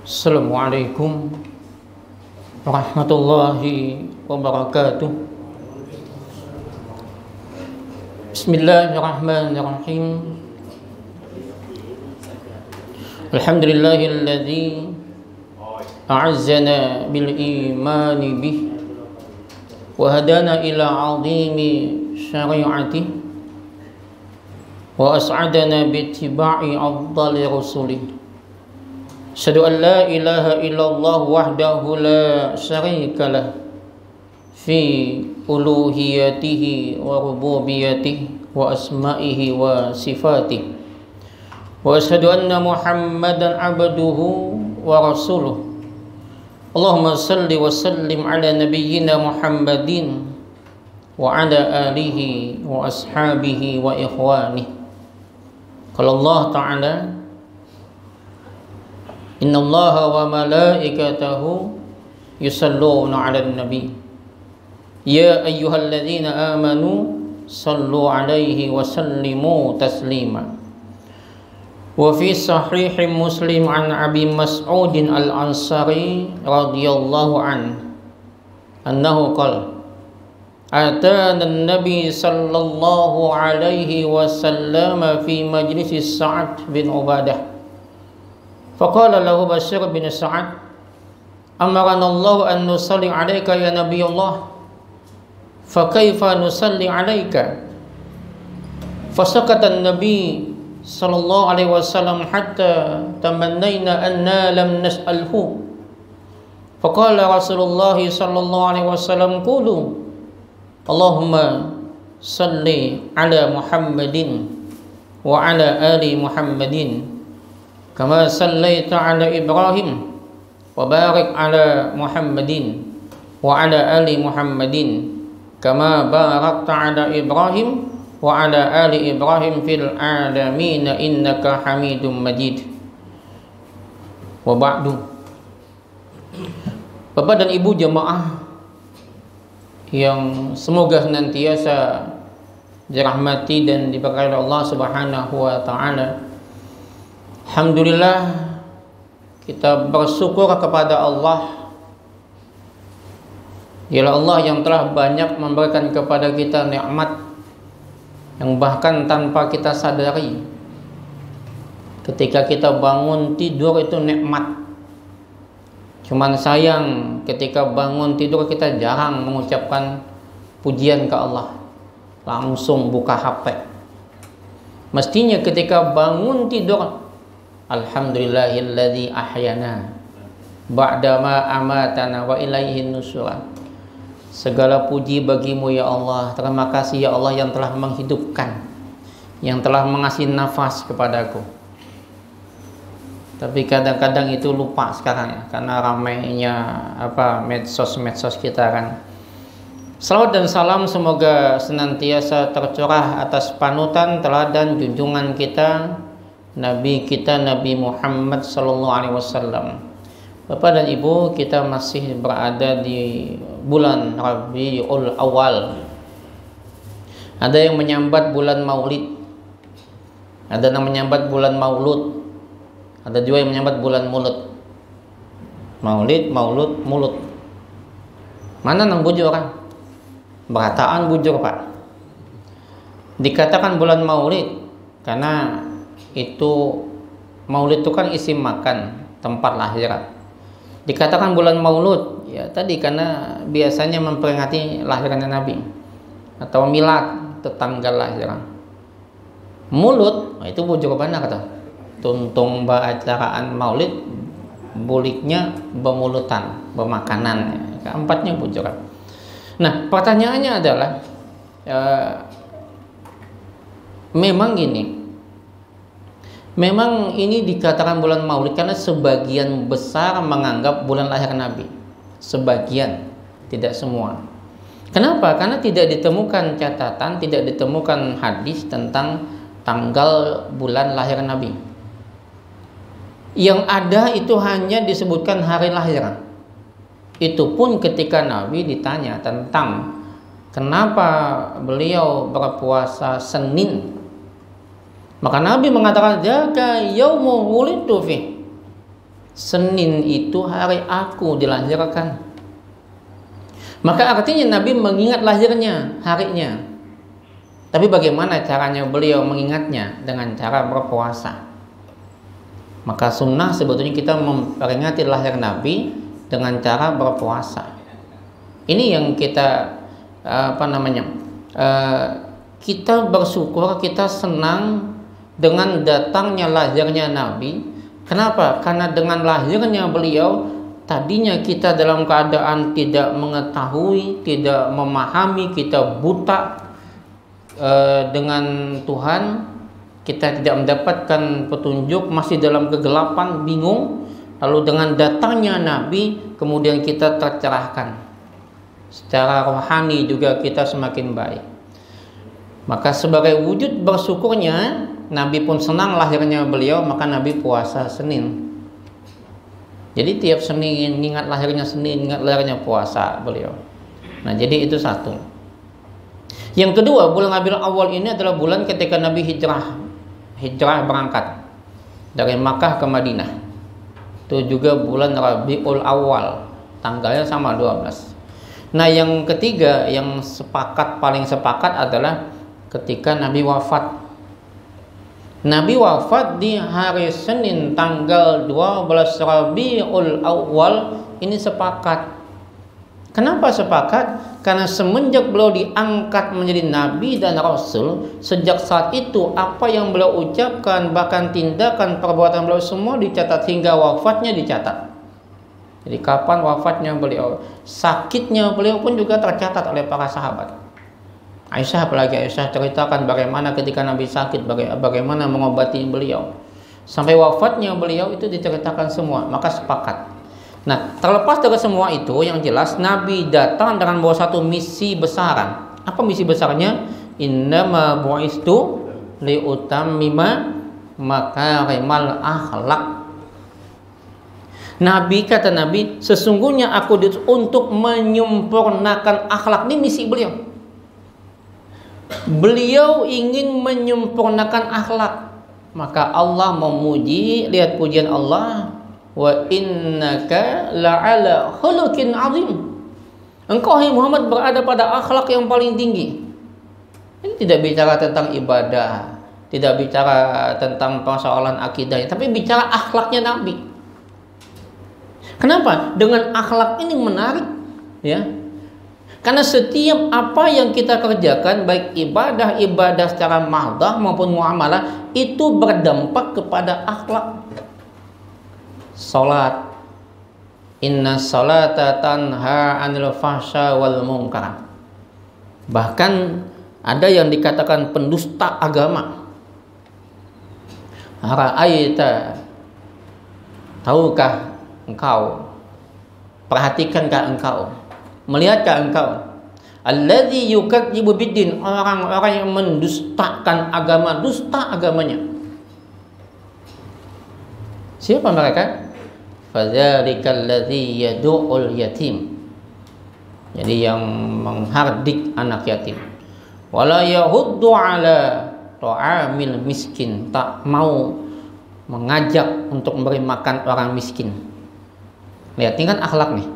Assalamualaikum warahmatullahi wabarakatuh. Bismillahirrahmanirrahim. Alhamdulillahilladzi a'azzana bil imani bih wa hadana ila 'azimi syari'atih wa as'adana bi ittiba'i afdali rusulih. Asyhadu an la ilaha illallah wahdahu la syarika lah fi uluhiyatihi wa rububiyatihi wa asma'ihi wa sifatihi. Wa asyhadu anna Muhammadan abduhu wa rasuluh. Allahumma salli wa sallim ala nabiyyina Muhammadin wa ala alihi wa ashabihi wa ikhwanihi. Qala Allah Ta'ala, Inna Allaha wa malaikatahu yusalluna 'alan nabi ya ayyuhalladzina amanu sallu 'alaihi wa sallimu taslima. Wa fi sahih Muslim an Abi Mas'ud al-Ansari radhiyallahu anhu qala atana an-nabi sallallahu alaihi wasallam fi majlis Sa'ad bin Ubadah. Faqala lahu Bashir bin Sa'ad, amarana Allah an nusalli 'alaika ya Nabi Allah, fa kaifa nusalli 'alaika? Fasakata an-nabi sallallahu alaihi wasallam hatta tamannayna anna lam nas'alhu. Faqala Rasulullah sallallahu alaihi wasallam, qulu Allahumma salli 'ala Muhammadin wa 'ala ali Muhammadin kama sallaita ala Ibrahim wa barik ala Muhammadin wa ala ali Muhammadin kama barakta ala Ibrahim wa ala ali Ibrahim fil alamin innaka Hamidum Majid. Wa ba'du. Bapak dan Ibu jemaah yang semoga senantiasa dirahmati dan diberkahi Allah Subhanahu wa taala. Alhamdulillah, kita bersyukur kepada Allah. Dialah Allah yang telah banyak memberikan kepada kita nikmat yang bahkan tanpa kita sadari. Ketika kita bangun tidur itu nikmat. Cuman sayang ketika bangun tidur kita jarang mengucapkan pujian ke Allah. Langsung buka HP. Mestinya ketika bangun tidur, Alhamdulillahilladzi ahyana ba'dama amatana wa ilaihin nusyur. Segala puji bagimu ya Allah. Terima kasih ya Allah yang telah menghidupkan, yang telah mengasih nafas kepadaku. Tapi kadang-kadang itu lupa sekarang ya, karena ramainya medsos kita kan. Salawat dan salam semoga senantiasa tercurah atas panutan teladan junjungan kita, Nabi kita Nabi Muhammad sallallahu alaihi wasallam. Bapak dan Ibu, kita masih berada di bulan Rabiul Awal. Ada yang menyambat bulan Maulid, ada yang menyambat bulan Maulud, ada juga yang menyambat bulan Mulut. Maulid, Maulud, Mulut. Mana nang bujur kan? Berataan bujur Pak. Dikatakan bulan Maulid karena itu Maulid itu kan isim makan, tempat lahiran. Dikatakan bulan Maulud ya tadi karena biasanya memperingati lahirnya Nabi, atau milad, tanggal lahiran. Mulut itu bujur benar kata. Tuntung baacaraan Maulid, buliknya bemulutan, bermakanan. Keempatnya bujuran. Nah, pertanyaannya adalah memang gini. Memang ini dikatakan bulan Maulid karena sebagian besar menganggap bulan lahir Nabi. Sebagian, tidak semua. Kenapa? Karena tidak ditemukan catatan, tidak ditemukan hadis tentang tanggal bulan lahir Nabi. Yang ada itu hanya disebutkan hari lahir. Itu pun ketika Nabi ditanya tentang kenapa beliau berpuasa Senin, maka Nabi mengatakan, "Dzaka yaumu wulidtu fi." Senin itu hari aku dilahirkan. Maka artinya Nabi mengingat lahirnya, harinya. Tapi bagaimana caranya beliau mengingatnya? Dengan cara berpuasa. Maka sunnah sebetulnya kita memperingati lahir Nabi dengan cara berpuasa. Ini yang kita kita bersyukur, kita senang dengan datangnya lahirnya Nabi. Kenapa? Karena dengan lahirnya beliau, tadinya kita dalam keadaan tidak mengetahui, tidak memahami, kita buta dengan Tuhan, kita tidak mendapatkan petunjuk, masih dalam kegelapan, bingung. Lalu dengan datangnya Nabi, kemudian kita tercerahkan. Secara rohani juga kita semakin baik. Maka sebagai wujud bersyukurnya, Nabi pun senang lahirnya beliau, maka Nabi puasa Senin. Jadi tiap Senin ingat lahirnya Senin, ingat lahirnya puasa beliau. Nah, jadi itu satu. Yang kedua, bulan Rabiul Awal ini adalah bulan ketika Nabi hijrah berangkat dari Makkah ke Madinah. Itu juga bulan Rabiul Awal, tanggalnya sama 12. Nah, yang ketiga yang paling sepakat adalah ketika Nabi wafat. Nabi wafat di hari Senin tanggal 12 Rabiul Awal, ini sepakat. Kenapa sepakat? Karena semenjak beliau diangkat menjadi Nabi dan Rasul, sejak saat itu apa yang beliau ucapkan, bahkan tindakan perbuatan beliau semua dicatat hingga wafatnya dicatat. Jadi kapan wafatnya beliau, sakitnya beliau pun juga tercatat oleh para sahabat. Aisyah, apalagi Aisyah ceritakan bagaimana ketika Nabi sakit, bagaimana mengobati beliau. Sampai wafatnya beliau itu diceritakan semua, maka sepakat. Nah, terlepas dari semua itu, yang jelas Nabi datang dengan bawa satu misi besaran. Apa misi besarnya? Innama bu'istu liutammima makarimal akhlak. Nabi, kata Nabi, sesungguhnya aku untuk menyempurnakan akhlak. Ini misi beliau. Beliau ingin menyempurnakan akhlak. Maka Allah memuji, lihat pujian Allah, wa innaka la'ala khuluqin azim. Engkau hai Muhammad berada pada akhlak yang paling tinggi. Ini tidak bicara tentang ibadah, tidak bicara tentang persoalan akidah, tapi bicara akhlaknya Nabi. Kenapa? Dengan akhlak ini menarik, ya. Karena setiap apa yang kita kerjakan, baik ibadah secara mahdah maupun muamalah, itu berdampak kepada akhlak. Salat, inna salata tanha 'anil fahsya wal munkar. Bahkan ada yang dikatakan pendusta agama. Ra'aita, tahukah engkau? Perhatikankah engkau? Melihatkah engkau? Alladzi yukadzibu biddin, orang-orang yang mendustakan agama, dusta agamanya. Siapa mereka? Fadzalikal ladzi yad'ul yatim. Jadi yang menghardik anak yatim. Wala yahuddu ala ta'amil miskin, tak mau mengajak untuk memberi makan orang miskin. Lihat, ini kan akhlak nih.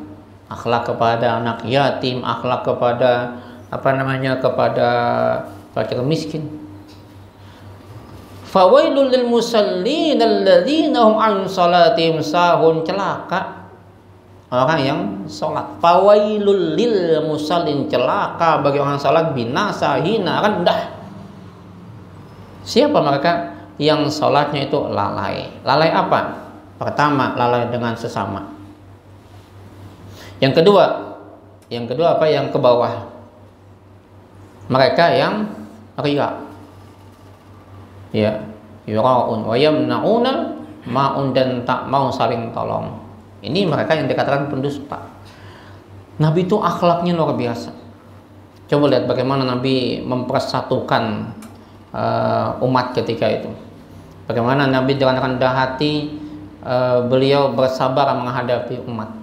Akhlak kepada anak yatim, akhlak kepada kepada fakir miskin. Fawailul lil musallin alladzina hum an salatihim sahun, celaka orang yang salat. Fawailul lil musallin, celaka bagi orang salat, binasa, hina, rendah. Siapa mereka? Yang salatnya itu lalai. Lalai apa? Pertama, lalai dengan sesama. Yang kedua apa? Yang ke bawah. Mereka yang riya. Ya, yura'un wa yamna'una ma'un, dan tak mau saling tolong. Ini mereka yang dikatakan pendusta. Nabi itu akhlaknya luar biasa. Coba lihat bagaimana Nabi mempersatukan umat ketika itu. Bagaimana Nabi dengan rendah hati beliau bersabar menghadapi umat.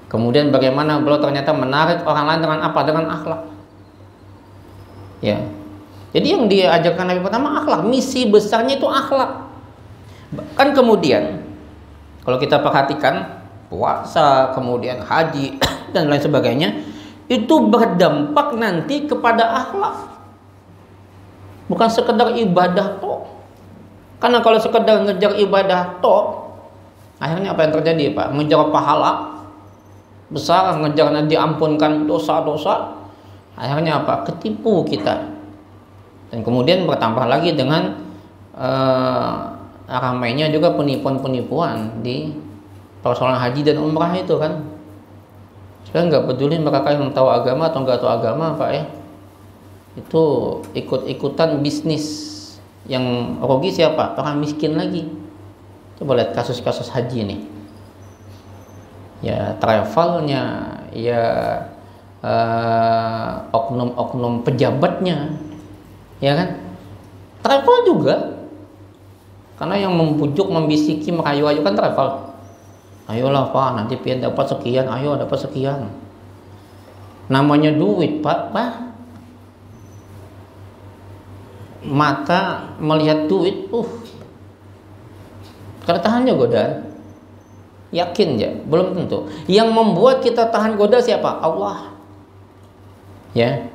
Kemudian bagaimana beliau ternyata menarik orang lain dengan apa? Dengan akhlak. Ya. Jadi yang diajarkan Nabi pertama akhlak, misi besarnya itu akhlak. Kan kemudian Kalau kita perhatikan puasa, kemudian haji dan lain sebagainya, itu berdampak nanti kepada akhlak. Bukan sekedar ibadah toh. Karena kalau sekedar ngejar ibadah toh, akhirnya apa yang terjadi, Pak? Ngejar pahala besar, ngejar diampunkan dosa-dosa, akhirnya apa? Ketipu kita. Dan kemudian bertambah lagi dengan ramainya juga penipuan-penipuan di persoalan haji dan umrah itu kan. Sekarang nggak peduli mereka yang tahu agama atau nggak tahu agama, Pak ya. Itu ikut-ikutan bisnis. Yang rugi siapa? Orang miskin lagi. Coba lihat kasus-kasus haji nih. Ya travelnya, ya oknum-oknum pejabatnya, ya kan? Travel juga, karena yang membujuk, membisiki, merayu-ayu kan travel. Ayolah Pak, nanti pian dapat sekian, ayo dapat sekian. Namanya duit Pak. Mata melihat duit, karena tahannya godaan. Yakin ya? Belum tentu. Yang membuat kita tahan goda siapa? Allah. Ya.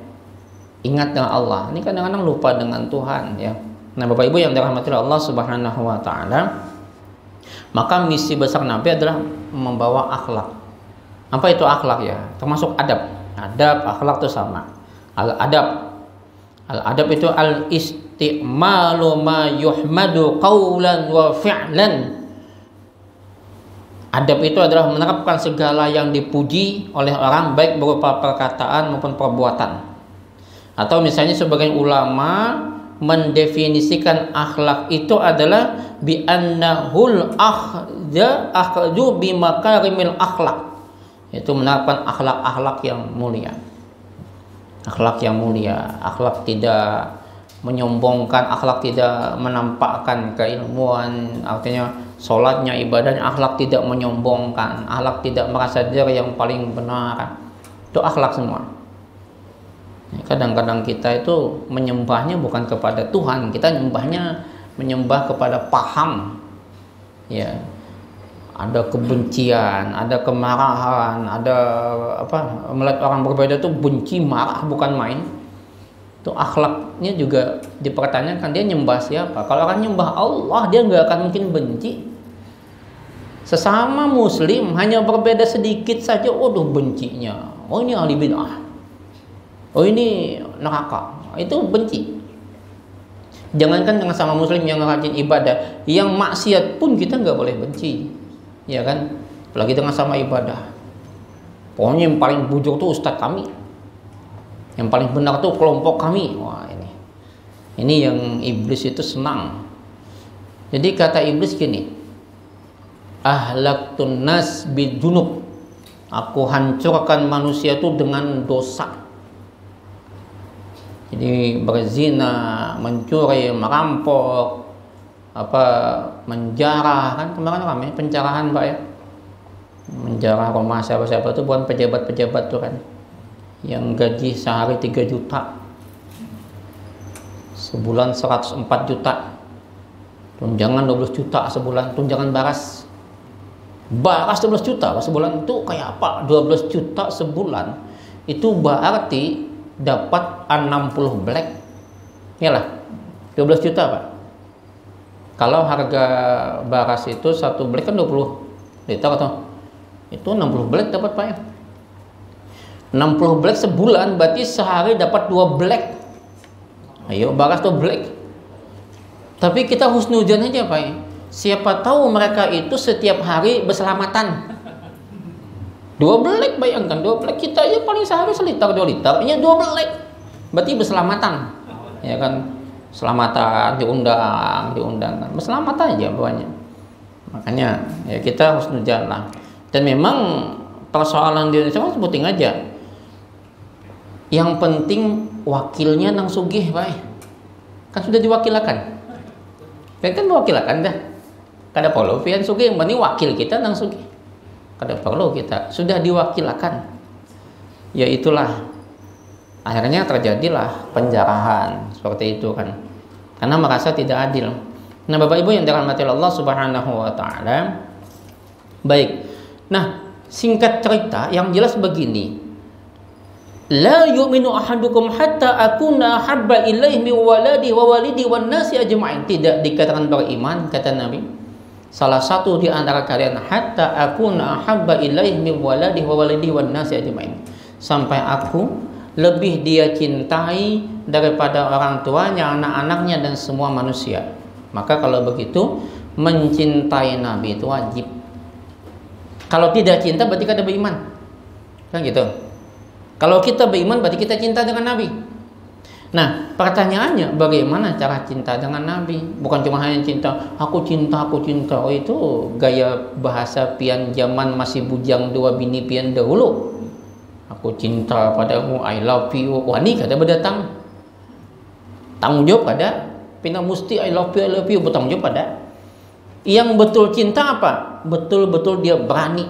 Ingat dengan Allah. Ini kadang-kadang lupa dengan Tuhan ya. Nah, Bapak Ibu yang dirahmati Allah Subhanahu wa taala, maka misi besar Nabi adalah membawa akhlak. Apa itu akhlak ya? Termasuk adab. Adab, akhlak itu sama. Al-adab. Al-adab itu al-isti'malu ma yuhmadu qawlan wa fi'lan. Adab itu adalah menerapkan segala yang dipuji oleh orang, baik berupa perkataan maupun perbuatan. Atau misalnya sebagian ulama mendefinisikan akhlak itu adalah bi annahul akhdhu bi makarimil akhlak. Itu menerapkan akhlak-akhlak yang mulia. Akhlak yang mulia, akhlak tidak menyombongkan, akhlak tidak menampakkan keilmuan, artinya sholatnya, ibadahnya, akhlak tidak menyombongkan, akhlak tidak merasa diri yang paling benar. Itu akhlak semua. Kadang-kadang kita itu menyembahnya bukan kepada Tuhan, kita menyembah kepada paham. Ya, ada kebencian, ada kemarahan, ada melihat orang berbeda itu benci, marah, bukan main. Itu akhlaknya juga dipertanyakan, dia nyembah siapa? Kalau orang nyembah Allah, dia nggak akan mungkin benci. Sesama muslim hanya berbeda sedikit saja, bencinya. Oh ini ahli bid'ah, oh ini neraka, itu benci. Jangankan dengan sama muslim yang rajin ibadah, yang maksiat pun kita nggak boleh benci, ya kan? Apalagi dengan sama ibadah. Pokoknya yang paling bujur tuh ustadz kami, yang paling benar tuh kelompok kami. Wah ini yang iblis itu senang. Jadi kata iblis gini, ahlaktun nas bidunub, aku hancurkan manusia itu dengan dosa. Jadi berzina, mencuri, merampok, menjarah, kan kemarin ramai pencerahan Pak ya, menjarah rumah siapa-siapa itu, bukan pejabat-pejabat tuh kan, yang gaji sehari 3 juta, sebulan 104 juta, tunjangan 12 juta sebulan, tunjangan baras 12 juta sebulan. Itu kayak apa? 12 juta sebulan itu berarti dapat 60 black, iyalah 12 juta Pak. Kalau harga baras itu satu black kan 20 liter atau itu 60 black dapat Pak ya. 60 black sebulan berarti sehari dapat 2 black. Ayo baras tuh black. Tapi kita husnudzon aja Pak ya. Siapa tahu mereka itu setiap hari berselamatan. 2 black, bayangkan 2 black, kita aja paling sehari seliter 2 liter, ini 2 black. Berarti berselamatan. Ya kan? Selamatan, diundang kan. Berselamatan aja banyak. Makanya ya kita harus husnudzon lah. Dan memang persoalan di Indonesia sebutin aja. Yang penting wakilnya nang sugih, Pak. Kan sudah diwakilakan. Kan diwakilakan dah. Kada perlu pian sugih, yang penting wakil kita nang sugih. Kada perlu kita, sudah diwakilakan. Ya itulah, akhirnya terjadilah penjarahan seperti itu kan, karena merasa tidak adil. Nah Bapak Ibu yang dirahmati Allah Subhanahu wa taala, Baik. Nah, singkat cerita yang jelas begini. La yu'minu ahadukum hatta akuna habba ilaihi min waladi wa walidi wan nasi ajma'in. Tidak dikatakan beriman, kata Nabi. Salah satu di antara kalian hatta akuna habba ilaihi min waladi wa walidi wan nasi ajma'in. Sampai aku lebih dia cintai daripada orang tuanya, anak-anaknya dan semua manusia. Maka kalau begitu mencintai Nabi itu wajib. Kalau tidak cinta berarti kita beriman. Kan gitu. Kalau kita beriman berarti kita cinta dengan Nabi. Nah, pertanyaannya bagaimana cara cinta dengan Nabi? Bukan cuma hanya cinta, aku cinta, aku cinta. Oh, itu gaya bahasa pian zaman masih bujang dua bini pian dahulu. Aku cinta padamu, I love you. Wah, ini kada berdatang. Tanggung jawab kada. Pina musti I love you, bertanggung jawab pada. Yang betul cinta apa? Betul-betul dia berani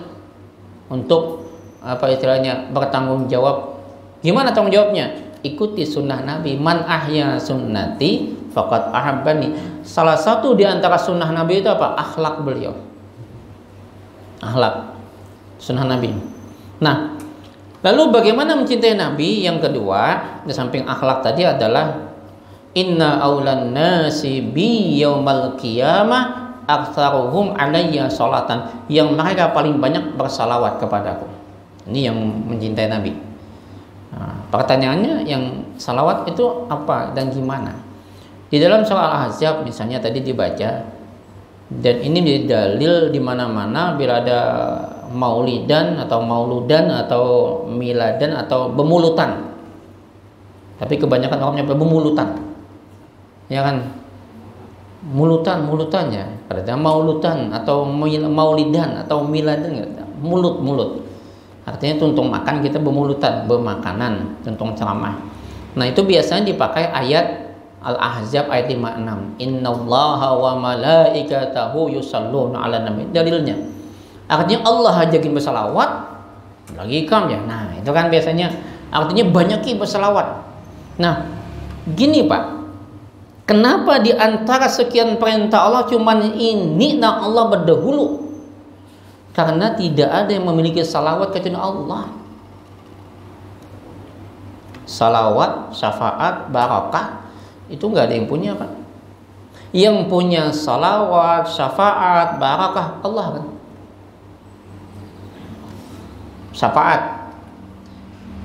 untuk apa istilahnya bertanggung jawab. Gimana tanggung jawabnya? Ikuti sunnah Nabi. Man ahya sunnati faqad ahabbani. Salah satu di antara sunnah Nabi itu apa? Akhlak beliau. Akhlak sunnah Nabi. Nah, lalu bagaimana mencintai Nabi? Yang kedua, di samping akhlak tadi adalah inna aulan nasi bi yaumal qiyamah aktsaruhum alayya salatan, yang mereka paling banyak bersalawat kepadaku. Ini yang mencintai Nabi. Nah, pertanyaannya, yang salawat itu apa dan gimana? Di dalam surah Al-Ahzab misalnya tadi dibaca, dan ini menjadi dalil di mana-mana bila ada maulidan atau mauludan atau miladan atau bemulutan. Tapi kebanyakan orangnya bemulutan. Ya kan? Mulutannya ada maulutan atau maulidan atau miladan, mulut artinya tuntung makan, kita bermulutan, bermakanan, tuntung ceramah. Nah, itu biasanya dipakai ayat Al-Ahzab ayat 56, innallaha wa malaikatahu yusalluna ala nabi. Dalilnya artinya Allah ajakin bersalawat lagi kam ya. Nah, itu kan biasanya artinya banyakin bersalawat. Nah, gini Pak, kenapa di antara sekian perintah Allah cuman ini nah Allah berdahulu? Karena tidak ada yang memiliki salawat kecuali Allah. Salawat, syafaat, barakah itu nggak ada yang punya kan? Yang punya salawat, syafaat, barakah Allah kan? Syafaat.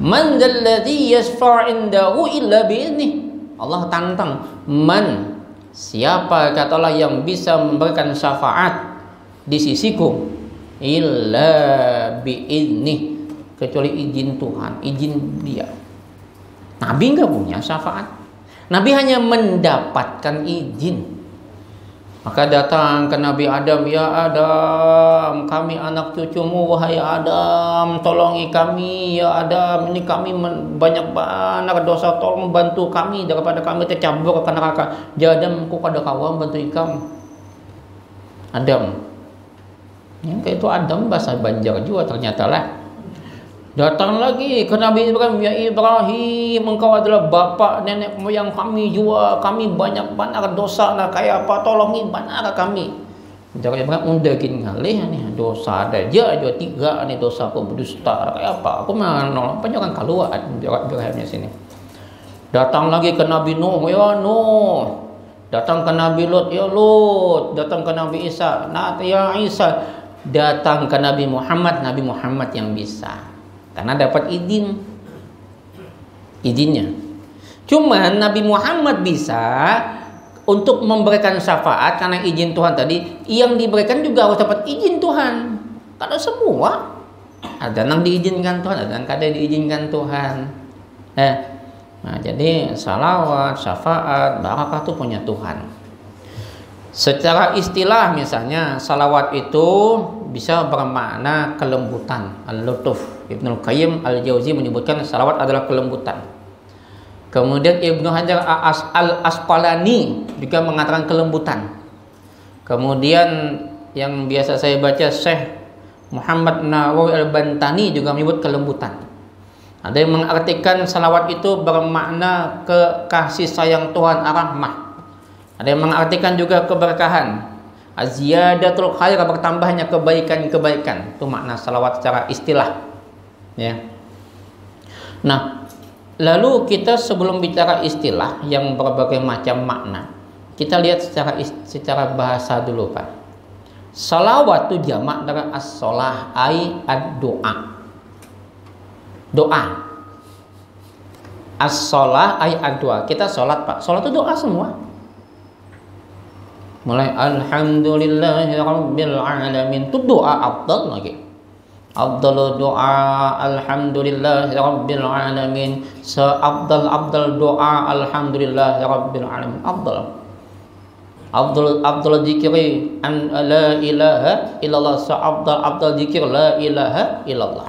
Man dzalladzi yashfa'u indahu illa bi'idnih. Allah tantang, man, siapa katalah yang bisa memberikan syafaat di sisiku, illa bi'idnih, kecuali izin Tuhan, izin dia. Nabi nggak punya syafaat. Nabi hanya mendapatkan izin. Maka datang ke Nabi Adam, ya Adam, kami anak cucumu, wahai Adam, tolongi kami, ya Adam, ini kami banyak dosa, tolong bantu kami daripada kami tercabur ke neraka. Ya Adam, kok ada kawan bantu ikam. Adam, yang kayak itu Adam bahasa Banjar juga ternyata lah. Datang lagi ke Nabi Ibrahim, ya Ibrahim, engkau adalah bapak nenek moyang kami juga, kami banyak dosa, nah kayak apa, tolongi benar kami. Jadi Ibrahim undagin kali nih dosa ada aja 3 nih dosa aku berdusta, kayak apa, aku mau nolong panjangan keluar Ibrahimnya sini. Datang lagi ke Nabi Nuh, ya Nuh. Datang ke Nabi Lut, ya Lut. Datang ke Nabi Isa, nah ya Isa. Datang ke Nabi Muhammad yang bisa. Karena dapat izinnya. Cuman Nabi Muhammad bisa untuk memberikan syafaat karena izin Tuhan tadi. Yang diberikan juga harus dapat izin Tuhan. Karena semua ada yang diizinkan Tuhan, ada yang kada diizinkan Tuhan. Nah, jadi salawat, syafaat, barakah itu punya Tuhan. Secara istilah misalnya salawat itu bisa bermakna kelembutan, al-lutuf. Ibnu Qayyim al-Jauzi menyebutkan salawat adalah kelembutan. Kemudian Ibnu Hajar al-Asqalani juga mengatakan kelembutan. Kemudian yang biasa saya baca Syekh Muhammad Nawawi al-Bantani juga menyebut kelembutan. Ada yang mengartikan salawat itu bermakna kasih sayang Tuhan, rahmah. Ada yang mengartikan juga keberkahan. Ziyadatul khair, bertambahnya kebaikan-kebaikan. Itu makna salawat secara istilah. Ya. Nah, lalu kita sebelum bicara istilah yang berbagai macam makna, kita lihat secara bahasa dulu, Pak. Salawat itu jamak dari as-shalah, ai ad-doa. Doa. As-shalah ai ad-doa. Kita sholat, Pak. Sholat itu doa semua. Mulai alhamdulillahi rabbil alamin, itu doa afdal lagi. Afdal doa alhamdulillahi rabbil alamin, seafdal doa alhamdulillahi rabbil alamin. Afdal zikri an la ilaha illallah, seafdal zikir la ilaha illallah,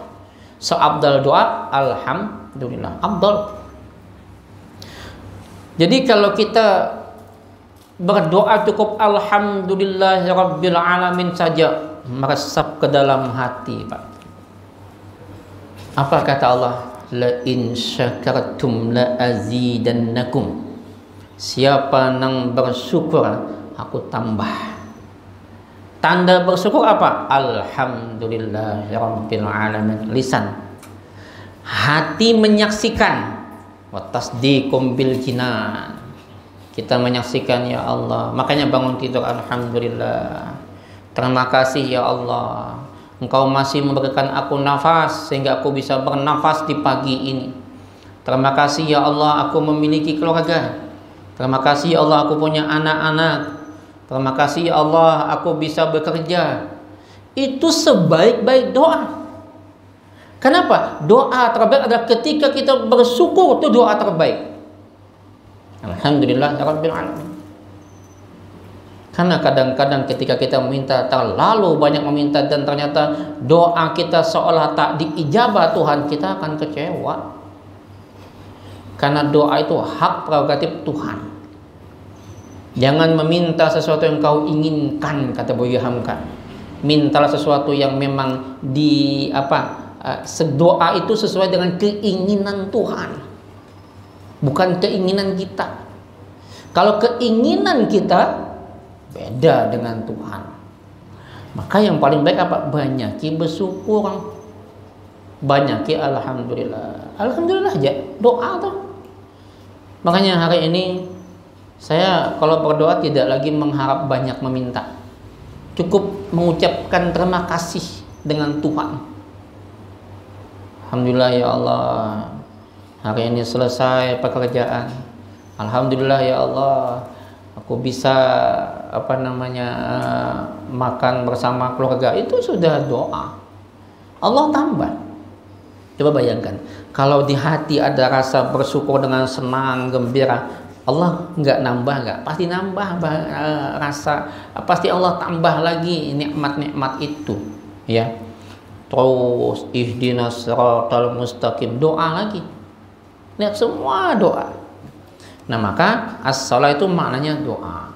seafdal doa alhamdulillah, afdal. Jadi kalau kita berdoa cukup alhamdulillahi rabbil alamin saja, meresap ke dalam hati, Pak. Apa kata Allah? La in syakartum la azidannakum. Siapa yang bersyukur, aku tambah. Tanda bersyukur apa? Alhamdulillahi rabbil alamin. Lisan. Hati menyaksikan. Wa tasdiqum bil jinan. Kita menyaksikan, ya Allah. Makanya bangun tidur, alhamdulillah. Terima kasih ya Allah, Engkau masih memberikan aku nafas sehingga aku bisa bernafas di pagi ini. Terima kasih ya Allah, aku memiliki keluarga. Terima kasih ya Allah, aku punya anak-anak. Terima kasih ya Allah, aku bisa bekerja. Itu sebaik-baik doa. Kenapa? Doa terbaik adalah ketika kita bersyukur, itu doa terbaik. Alhamdulillah rabbil alamin. Karena kadang-kadang ketika kita meminta, terlalu banyak meminta, dan ternyata doa kita seolah tak diijabah Tuhan, kita akan kecewa. Karena doa itu hak prerogatif Tuhan. Jangan meminta sesuatu yang kau inginkan, kata Buya Hamka. Mintalah sesuatu yang memang doa itu sesuai dengan keinginan Tuhan, bukan keinginan kita. Kalau keinginan kita beda dengan Tuhan. Maka yang paling baik apa? Banyaki bersyukur, banyaki alhamdulillah. Alhamdulillah aja, doa tuh. Makanya hari ini saya kalau berdoa tidak lagi mengharap banyak meminta. Cukup mengucapkan terima kasih dengan Tuhan. Alhamdulillah ya Allah, hari ini selesai pekerjaan. Alhamdulillah ya Allah, aku bisa makan bersama keluarga. Itu sudah doa. Allah tambah. Coba bayangkan, kalau di hati ada rasa bersyukur dengan senang, gembira, Allah nggak nambah, nggak? Pasti nambah rasa. Pasti Allah tambah lagi nikmat-nikmat itu, ya. Terus ihdinas siratal mustaqim, doa lagi. Lihat semua doa. Nah, maka as-shalah itu maknanya doa.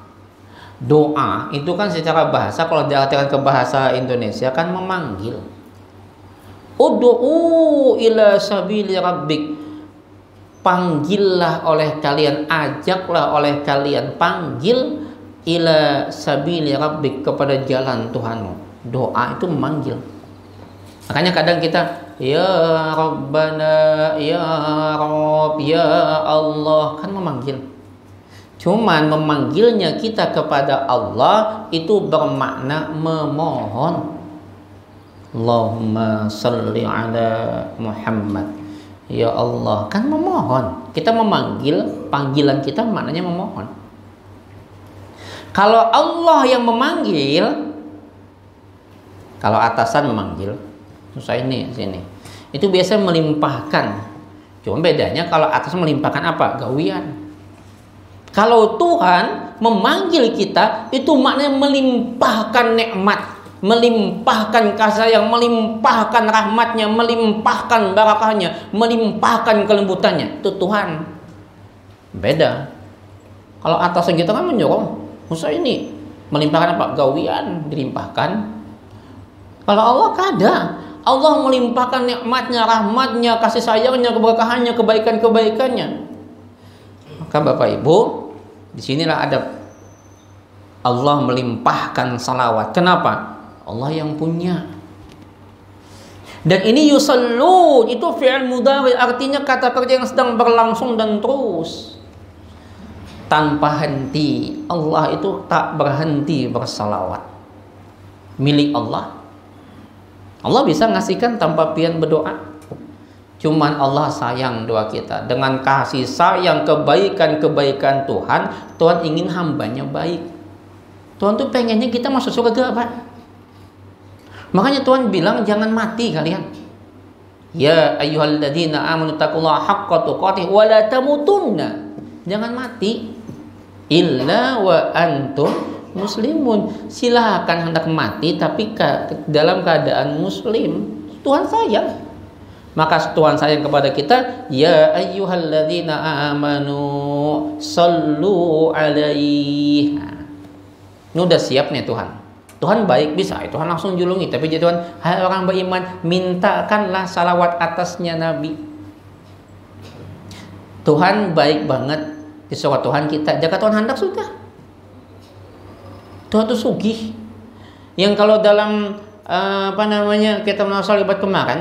Doa itu kan secara bahasa, kalau diartikan ke bahasa Indonesia kan memanggil. Ud'u ila sabili rabbik. Panggillah oleh kalian, ajaklah oleh kalian, panggil ila sabili rabbik, kepada jalan Tuhanmu. Doa itu memanggil. Makanya kadang kita ya Rabbana, ya Rabb, ya Allah, kan memanggil. Cuman memanggilnya kita kepada Allah itu bermakna memohon. Allahumma salli ala Muhammad. Ya Allah, kan memohon. Kita memanggil, panggilan kita maknanya memohon. Kalau Allah yang memanggil, kalau atasan memanggil, saya ini sini, itu biasanya melimpahkan. Cuma bedanya kalau atas melimpahkan apa? Gawian. Kalau Tuhan memanggil kita, itu maknanya melimpahkan nikmat, melimpahkan kasih sayang, melimpahkan rahmatnya, melimpahkan barakahnya, melimpahkan kelembutannya. Itu Tuhan. Beda. Kalau atas kita kan menyuruh, Musa ini melimpahkan apa? Gawian dilimpahkan. Kalau Allah kada, Allah melimpahkan nikmatnya, rahmatnya, kasih sayangnya, keberkahannya, kebaikan-kebaikannya. Maka Bapak Ibu, disinilah adab. Allah melimpahkan salawat. Kenapa? Allah yang punya. Dan ini yusallun itu fi'il mudhari, artinya kata kerja yang sedang berlangsung dan terus tanpa henti. Allah itu tak berhenti bersalawat. Milik Allah. Allah bisa ngasihkan tanpa pian berdoa. Cuman Allah sayang doa kita. Dengan kasih sayang kebaikan-kebaikan Tuhan, Tuhan ingin hambanya baik. Tuhan tuh pengennya kita masuk surga, Pak. Makanya Tuhan bilang jangan mati kalian. Ya ayyuhalladzina amanu taqullaha haqqa tuqatih wa la tamutunna. Jangan mati illa wa antum muslimun. Silakan hendak mati tapi dalam keadaan muslim. Tuhan sayang. Maka Tuhan sayang kepada kita. Ya ayyuhalladzina amanu sallu alaihi. Ini udah siap nih Tuhan. Tuhan baik bisa, Tuhan langsung julungi. Tapi jadi Tuhan, hai orang beriman, mintakanlah salawat atasnya Nabi. Tuhan baik banget. Di surga Tuhan kita, jika Tuhan hendak sudah. Tuhan itu sugih. Yang kalau dalam kita menasal ibadah kemarin,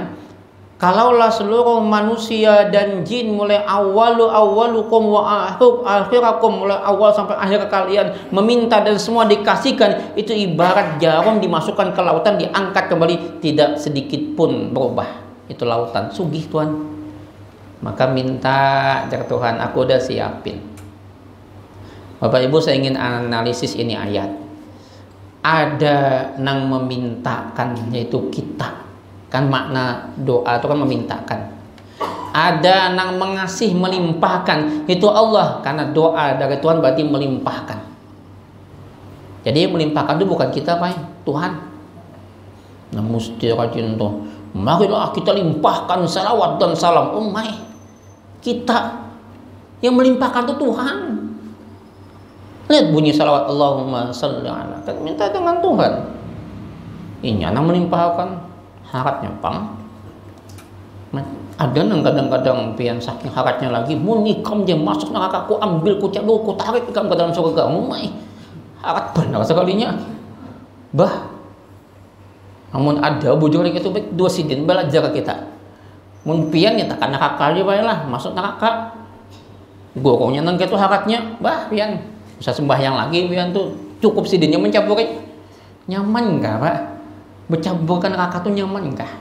kalaulah seluruh manusia dan jin mulai awalukum wa akhirakum, mulai awal sampai akhir kalian meminta dan semua dikasihkan, itu ibarat jarum dimasukkan ke lautan, diangkat kembali, tidak sedikit pun berubah. Itu lautan, sugih Tuhan. Maka minta dari Tuhan, aku udah siapin. Bapak Ibu, saya ingin analisis ini ayat. Ada yang memintakan, yaitu kita. Kan makna doa itu kan memintakan. Ada yang mengasih, melimpahkan, itu Allah. Karena doa dari Tuhan berarti melimpahkan. Jadi melimpahkan itu bukan kita, Pak, Tuhan. Nah, mesti rajin tuh. Marilah kita limpahkan salawat dan salam. Kita yang melimpahkan itu Tuhan. Lihat bunyi salawat Allahumma salli ala. Kan minta dengan Tuhan. Ini yang melimpahkan. Haratnya pang. Ada yang kadang-kadang pian saking haratnya lagi, munikam dia masuk neraka, aku ambil, ku cabut, ku tarik ikam ke dalam surga. Harat benar sekalinya. Bah. Namun ada bujur itu baik dua sidin belajar kita. Mun pian ya takkan neraka dia baiklah, masuk neraka. Gurunya nang itu haratnya, bah pian. Bisa sembahyang lagi pian tuh cukup sidinnya mencampuri. Nyaman enggak, Pak? Bercampurkan neraka tuh nyaman kah?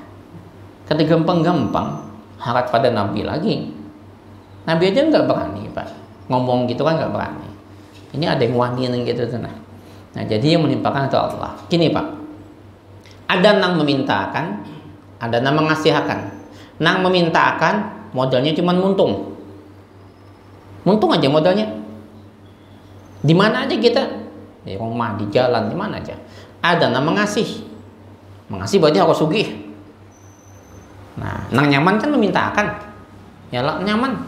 Ketika gampang-gampang harap pada Nabi lagi. Nabi aja nggak berani, Pak. Ngomong gitu kan nggak berani. Ini ada yang wani gitu tuh. Nah, jadi yang menimpakan itu Allah. Gini, Pak. Ada yang memintakan, ada yang mengasihkan. Nang memintakan modalnya cuma muntung. Muntung aja modalnya. Di mana aja kita? Di rumah, di jalan, di mana aja. Ada yang mengasih. Mengasih berarti harus sugih. Nah, nang nyaman kan memintakan. Ya lah nyaman.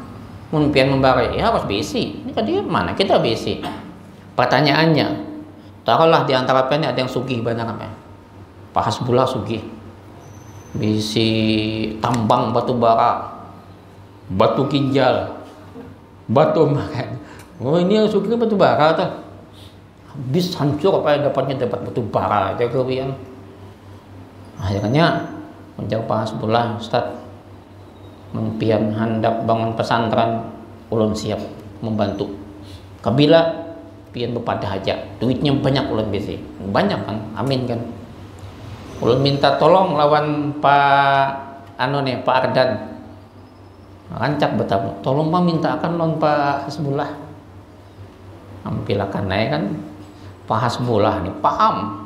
Mungkin memberi ya harus bisi. Ini kan dia mana kita bisi. Pertanyaannya, taruhlah di antara pennya ada yang sugih benar apa? Pak Hasbullah sugih. Bisi tambang batu bara, batu ginjal, batu makan. Oh ini yang sugih batu bara tuh. Habis hancur apa yang dapat batu bara aja kemudian. Akhirnya menjawab Pak Hasbullah, Ustaz, mempian hendak bangun pesantren, ulun siap membantu. Kabila pian bepada hajat, duitnya banyak ulun bisi, banyak kan, amin kan. Ulun minta tolong lawan Pak Pak Ardan, rancak bertamu, tolong Pak mintakan lawan Pak Hasbullah. Ampilakan naik kan, Pak Hasbullah nih paham.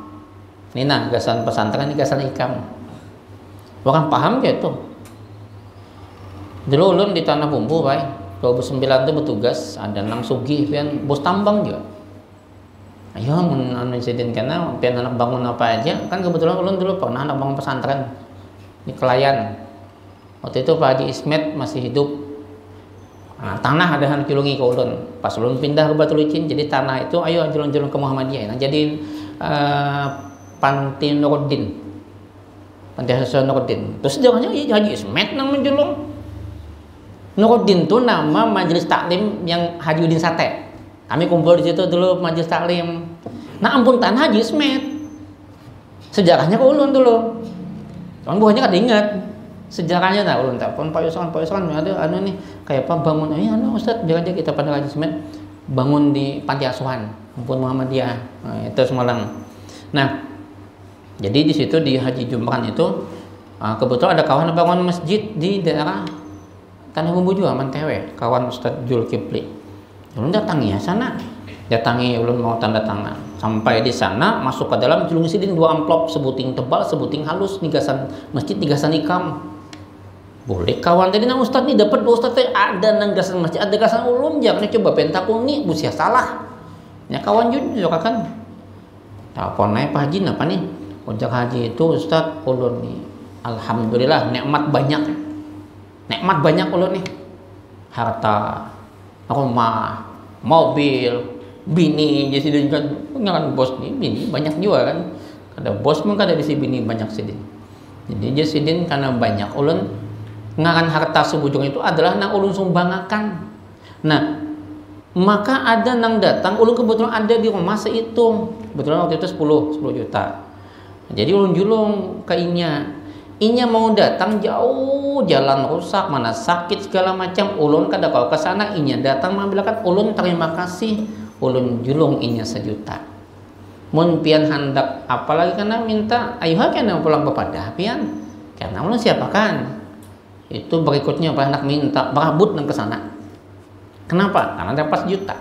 Ini nah gasan pesantren, ini gasan ikam. Orang paham gitu. Dulu ulun di Tanah Bumbu, Pak. 2009 itu bertugas, ada 6 sugih pian bos tambang juga. Ayo mensidin karena pian anak bangun apa aja. Kan kebetulan ulun dulu pernah anak bangun pesantren di Kelayan. Waktu itu Pak Haji Ismet masih hidup. Nah, tanah ada yang julungi ke ulun. Pas ulun pindah ke Batu Licin, jadi tanah itu ayo julung-julung ke Muhammadiyah. Nah, jadi Panti Nuruddin, Panti Asuhan Nuruddin. Terus dia Haji Ismet nang menjulung. Nuruddin itu nama majelis taklim yang Haji Udin Sate. Kami kumpul di situ dulu majelis taklim. Nah ampun tan haji semet. Sejarahnya ke ulun dulu. Cuman buahnya kan ingat sejarahnya tak ulun tak pun Pak Yusokan ada anu nih kayak apa bangun anu Ustaz biar aja kita pada haji semet bangun di panti asuhan ampun Muhammadiyah. Nah, itu Semarang. Nah, jadi di situ di Haji Jumran itu kebetulan ada kawan bangun masjid di daerah Tanah Bumbu juga Mantewe, kawan Ustaz Zulkifli. Ulun datangi ya sana. Datangi ulun mau tanda tangan. Sampai di sana masuk ke dalam julung sidin 2 amplop sebuting tebal, sebuting halus, nigasan masjid, nigasan ikam. Boleh kawan tadi nang Ustaz nih dapat Ustaz teh ada nang gasan masjid, ada gasan ulun jangan coba pentakung nih busia salah. Ya kawan jujur kan. Telepon naik Pak Haji apa nih? Ojek haji itu Ustaz ulun nih. Alhamdulillah nikmat banyak. Nikmat banyak ulun nih. Harta, rumah, mobil, bini jadi kan ngaran bos nih bini banyak juga kan. Ada bos mungkin ada di sini bini banyak sidin. Jadi jadi sidin karena banyak ulun ngaran harta sebujung itu adalah nang ulun sumbangakan. Nah, maka ada nang datang ulun kebetulan ada di rumah sehitung. Kebetulan waktu itu 10 juta. Jadi ulun julung ke Inya mau datang jauh jalan rusak mana sakit segala macam ulun kada kau ke sana Inya datang mengambilkan ulun terima kasih ulun julung Inya 1 juta. Mun pian hendak apalagi karena minta ayo kana pulang kepada pian karena ulun siapakan itu berikutnya apa hendak minta berabut nang ke sana. Kenapa? Karena dapat 1 juta.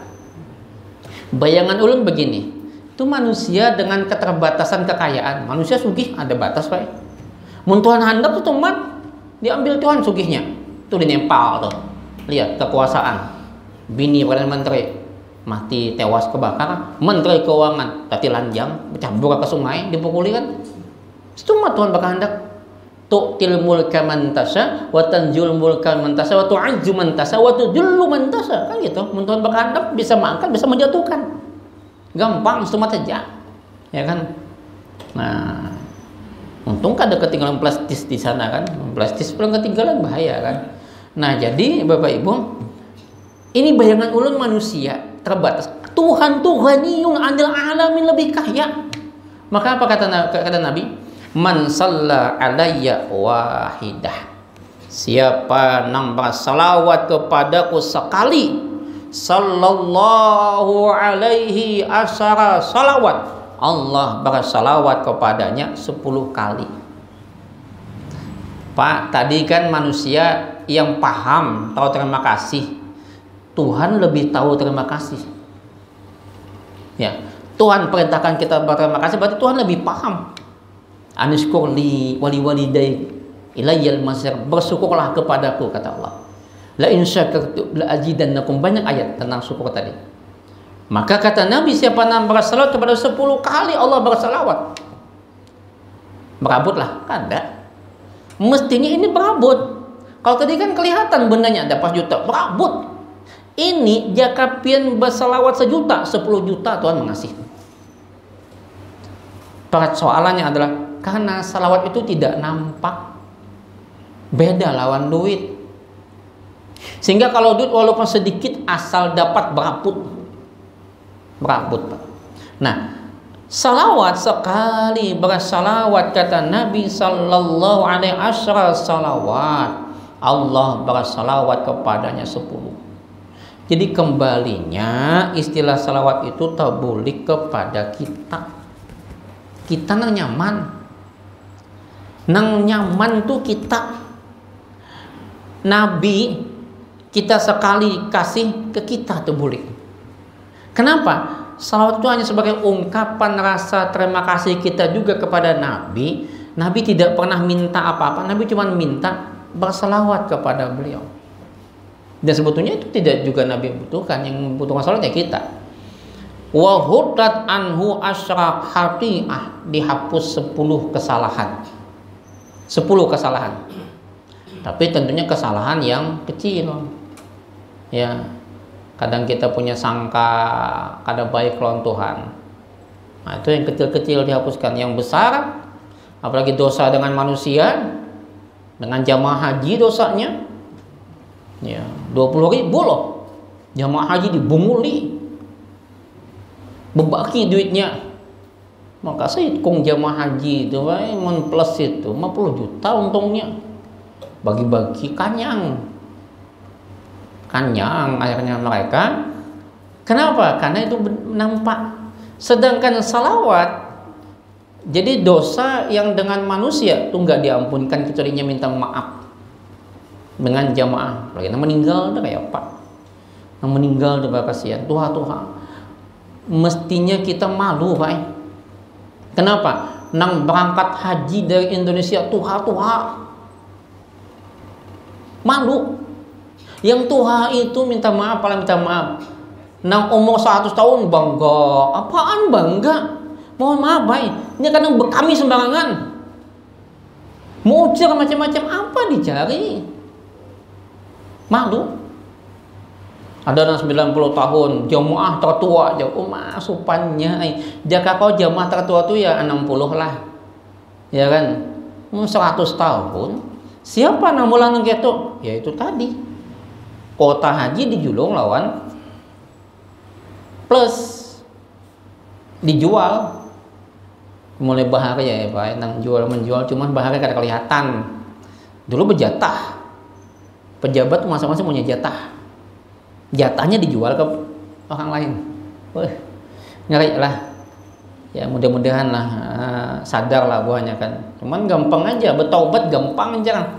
Bayangan ulun begini, itu manusia dengan keterbatasan kekayaan, manusia sugih ada batas Pak. Mun Tuhan handap tuh teman diambil Tuhan sugihnya, tuh dinempal tuh. Lihat kekuasaan, bini perdana menteri mati tewas kebakar, menteri keuangan tati lanjang bercabur ke sungai dipukuli kan. Itu mah Tuhan bakal hendak. Tu'til mulka man tasha wa tanzul mulka man tasha wa tu'azzu man tasha wa tudillu man tasha kan gitu. Mun Tuhan bakal hendak bisa mengangkat bisa menjatuhkan. Gampang cuma saja. Ya kan? Nah, untung kada ketinggalan plastis di sana kan. Plastis pulang ketinggalan bahaya kan. Nah, jadi Bapak Ibu, ini bayangan ulun manusia terbatas. Tuhan tuh ghaniyun 'anil alamin lebih kaya. Maka apa kata Nabi? Man salla alayya wahidah. Siapa nambah salawat kepadaku sekali, sallallahu alaihi asyara salawat. Allah bersalawat kepadanya 10 kali. Pak, tadi kan manusia yang paham, tahu terima kasih. Tuhan lebih tahu terima kasih. Ya, Tuhan perintahkan kita berterima kasih, berarti Tuhan lebih paham. Anishkur li wali walidayk ilayyal masir, bersyukurlah kepadaku kata Allah. La in syakartum la azidannakum, banyak ayat tentang syukur tadi. Maka kata Nabi siapa yang bersalawat kepada 10 kali Allah bersalawat. Berabutlah, kada. Mestinya ini berabut. Kalau tadi kan kelihatan bendanya ada pas juta, berabut. Ini jika pian bersalawat 1 juta, 10 juta Tuhan mengasihi. Soalannya adalah karena salawat itu tidak nampak, beda lawan duit. Sehingga kalau duit walaupun sedikit asal dapat berabut Pak. Nah, salawat sekali bersalawat kata Nabi sallallahu alaihi wasallam salawat Allah bersalawat kepadanya 10. Jadi kembalinya istilah salawat itu tabulik kepada kita. Kita nang nyaman tuh kita. Nabi kita sekali kasih ke kita tuh boleh. Kenapa? Salawat itu hanya sebagai ungkapan rasa terima kasih kita juga kepada Nabi. Nabi tidak pernah minta apa-apa. Nabi cuma minta bersalawat kepada beliau. Dan sebetulnya itu tidak juga Nabi butuhkan. Yang membutuhkan salawatnya kita. Wa huddat anhu asyra khati'ah, dihapus 10 kesalahan. 10 kesalahan. Tapi tentunya kesalahan yang kecil. Ya. Kadang kita punya sangka kada baik lawan Tuhan. Nah, itu yang kecil-kecil dihapuskan. Yang besar, apalagi dosa dengan manusia, dengan jamaah haji dosanya, ya 20.000 loh. Jamaah haji dibunguli. Bebaki duitnya. Maka saya kong jamaah haji itu plus itu 50 juta untungnya. Bagi-bagi kanyang akhirnya mereka. Kenapa? Karena itu nampak. Sedangkan salawat, jadi dosa yang dengan manusia itu nggak diampunkan kecuali minta maaf dengan jamaah. Lagi yang meninggal udah kayak apa? Yang meninggal udah kasihan. Tuhan, mestinya kita malu, Pak. Kenapa? Nang berangkat haji dari Indonesia Tuhan malu. Yang Tuhan itu minta maaf, paling minta maaf. Nang umur 100 tahun bangga. Apaan bangga? Mohon maaf, Bay. Ini kadang kami sembarangan. Mau ujar macam-macam apa dicari? Malu. Ada yang 90 tahun, jamaah tertua, jamaah supannya. Jika kau jamaah tertua itu ya 60 lah. Ya kan? 100 tahun. Siapa namulan gitu? Ya itu tadi. Kota haji dijulung lawan plus dijual. Mulai bahaya ya Pak, nang jual menjual cuman bahaya kada kelihatan. Dulu berjatah. Pejabat masa-masa punya jatah. Jatahnya dijual ke orang lain. Ngeri lah. Ya mudah-mudahan lah sadar lah buahnya kan. Cuman gampang aja, bertaubat gampang aja.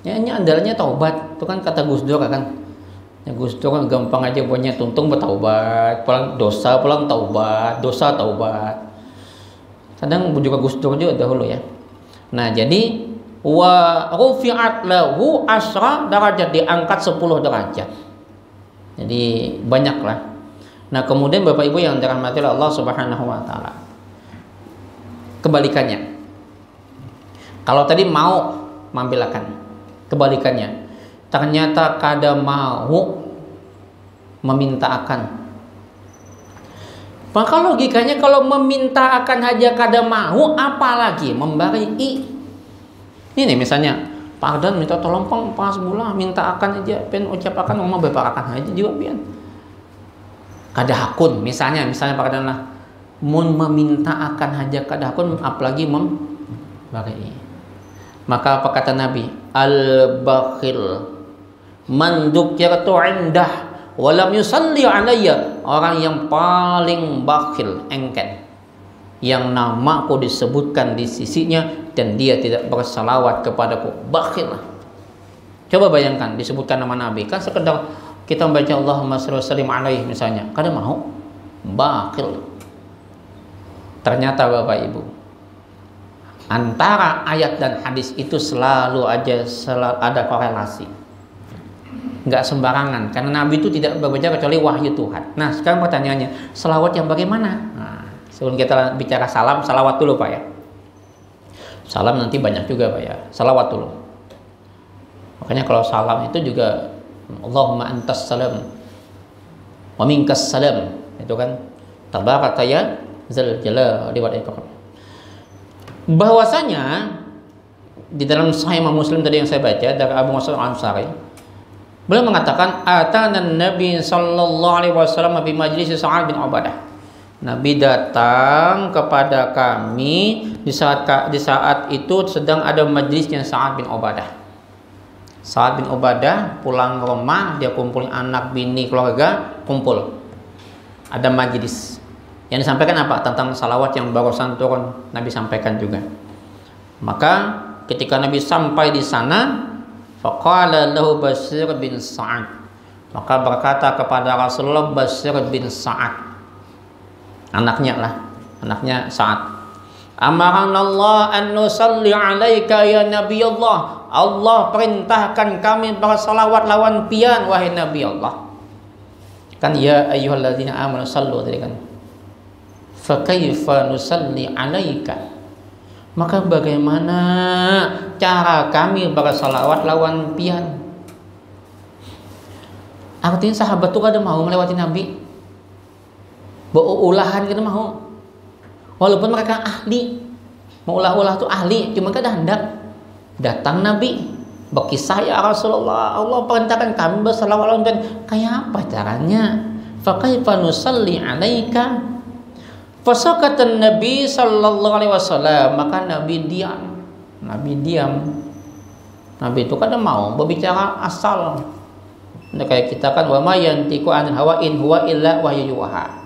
Ya ini andalanya taubat. Itu kan kata Gus Dur kan. Ya Gus Dur kan gampang aja buahnya tuntung bertaubat, pulang dosa pulang taubat, dosa taubat. Kadang juga Gus Dur juga dahulu ya. Nah, jadi wa rufi'at lahu asra derajat, diangkat 10 derajat. Jadi banyaklah. Nah, kemudian Bapak Ibu yang dirahmati Allah Subhanahu wa taala. Kebalikannya. Kalau tadi mau mampilakan. Kebalikannya. Ternyata kada mau meminta akan. Maka logikanya kalau meminta akan aja kada mau, apalagi memberi. Ini misalnya Pak Ardan minta tolong pas bulan minta akan aja, pen ucap akan ngomong bapak akan aja juga pian. Kada hakun misalnya Pak Ardan lah mun meminta akan aja kada hakun, apalagi memberi. Maka apa kata Nabi? Al-bakhil man dzukirtu indah walam yusalli alayya, orang yang paling bakhil, engken, yang namaku disebutkan di sisinya dan dia tidak bersalawat kepadaku, bakhil. Coba bayangkan disebutkan nama Nabi, kan sekedar kita membaca Allahumma shalli wa sallim alaihi misalnya, kada mau, bakhil. Ternyata Bapak Ibu, antara ayat dan hadis itu selalu ada korelasi. Nggak sembarangan, karena Nabi itu tidak berbicara kecuali wahyu Tuhan. Nah sekarang pertanyaannya, selawat yang bagaimana? Nah, sebelum kita bicara salam, salawat dulu Pak ya. Salam nanti banyak juga Pak ya, salawat dulu. Makanya kalau salam itu juga Allahumma antas salam wa minkas salam, itu kan tabarakta ya zal jalali wal ikram. Bahwasanya di dalam Sahih Muslim tadi yang saya baca dari Abu Mas'ud Al-Ansari, beliau mengatakan atana Nabi sallallahu alaihi wasallam bi majlis Sa'ad bin Ubadah. Nabi datang kepada kami di saat itu sedang ada majlisnya Sa'ad bin Ubadah. Sa'ad bin Ubadah pulang ke rumah, dia kumpulin anak, bini, keluarga, kumpul. Ada majlis. Yang disampaikan apa? Tentang salawat yang barusan turun, Nabi sampaikan juga. Maka ketika Nabi sampai di sana, faqala lahu Bashir bin Sa'ad, maka berkata kepada Rasulullah Bashir bin Sa'ad, anaknya Sa'ad, amarana Allah an nusalli alaika ya Nabi Allah, Allah perintahkan kami bersalawat lawan pian wahai Nabi Allah. Kan ya ayyuhalladzina amanu sallu tadi kan. Fa kaifa nusalli alaika, maka bagaimana cara kami bersalawat lawan pian? Artinya sahabat tuh kada mau melewati Nabi, ulahan kada mau, walaupun mereka ahli, mau ulah tuh ahli, cuma kada hendak. Datang Nabi berkisah, ya Rasulullah, Allah perintahkan kami bersalawat lawan pian, kayak apa caranya? Fa kaifa nusalli alaika, Fasakatan Nabi sallallahu alaihi wasallam, maka Nabi diam. Nabi diam. Nabi itu kadang mau berbicara asal. Nah, kayak kita kan, wa ma yantiqu anil hawa in huwa illa wahyu yuha.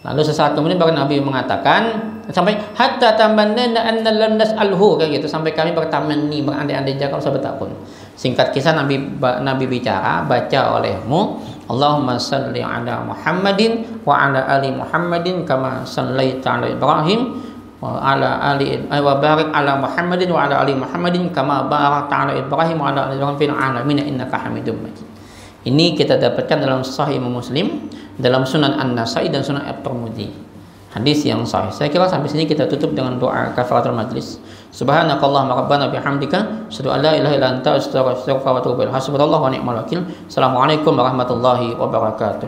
Lalu sesaat kemudian baru Nabi mengatakan sampai hatta tamanna anna lam nas'alhu, kayak gitu, sampai kami bertamanni, berandai-andai jika usah bertakun. Singkat kisah, Nabi bicara, baca olehmu, Allahumma salli ala Muhammadin wa ala ali Muhammadin kama sallaita ala Ibrahim wa ala ali wa barik ala Muhammadin wa ala ali Muhammadin kama barakta ala Ibrahim wa ala ali Ibrahim fil alamin innaka Hamidum Majid. Ini kita dapatkan dalam Sahih Muslim, dalam Sunan An-Nasai dan Sunan At-Tirmidzi. Hadis yang sahih. Saya kira sampai sini kita tutup dengan doa kafaratul majlis. Subhanakallahumma rabbana bihamdika asyhadu an la ilaha illa anta astaghfiruka wa atubu ilaik. Hasbunallahu wa ni'mal wakil. Assalamualaikum warahmatullahi wabarakatuh.